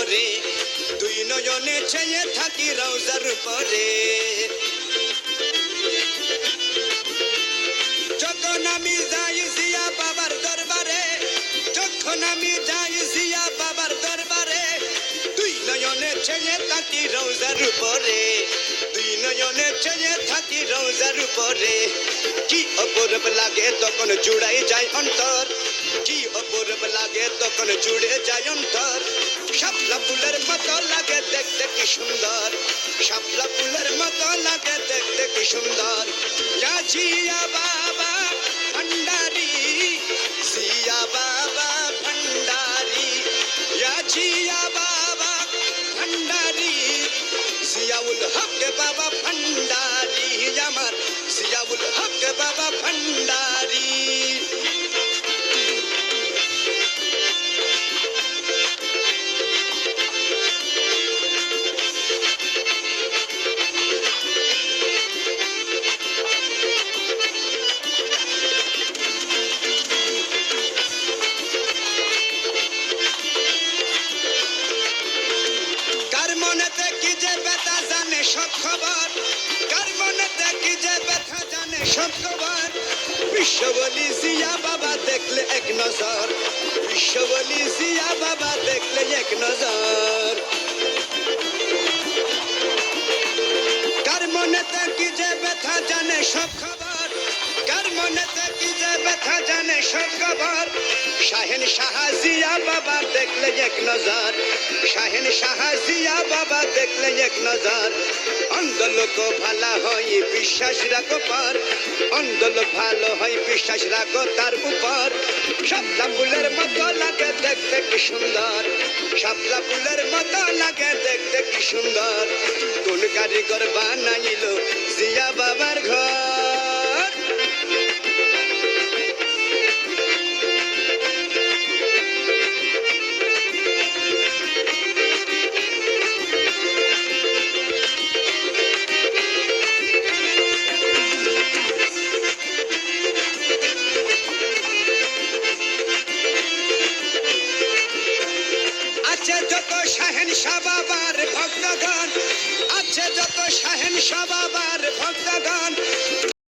করে, দুই নয়নে চেয়ে থাকি রওজার উপরে। যখন আমি যাই জিয়া বাবার দরবারে, যখন আমি যাই জিয়া বাবার দরবারে, দুই নয়নে চেয়ে থাকি রওজার উপরে, দুই নয়নে চেয়ে থাকি রওজার উপরে। কি অপূর্ব লাগে তখন জুড়াই যায় অন্তর, কি অপূর্ব লাগে তখন জুড়ে যায় অন্তর। শাপলা ফুলের মতো লাগে দেখতে কি সুন্দর, শাপলা ফুলের মতো লাগে দেখতে কি সুন্দর। জিয়া বাবা ভণ্ডারি, জিয়া বাবা ভণ্ডারি, জিয়া বাবা ভণ্ডারি, জিয়াউল হক বাবা ভণ্ডারি, আমার জিয়াউল হক বাবা ভণ্ডারি। সব খবর কার মনেতে কি যে ব্যথা জানে সব খবর। বিশ্ব বলি জিয়া বাবা দেখলে এক নজর, বিশ্ব বলি জিয়া বাবা দেখলে এক নজর। কার মনেতে কি যে ব্যথা জানে সব খবর, কার মনেতে কি যে ব্যথা জানে সব খবর। শাহেন শাহ জিয়া বাবা দেখলে এক নজর, শাহেন শাহ জিয়া বাবা দেখলে এক নজর। অন্ধ লোক ভালো হয় বিশ্বাস রাখো পার, অন্ধ লোক ভালো হয় বিশ্বাস রাখো তার উপর। শাপলা ফুলের মতো লাগে দেখতে কি সুন্দর, শাপলা ফুলের মতো লাগে দেখতে কি সুন্দর। কোন কারিগর বানাইল জিয়া বাবার ঘর। যত শাহেন শাহ বাবার ভক্তগণ, আছে যত শাহেন শাহ বাবার ভক্তগণ,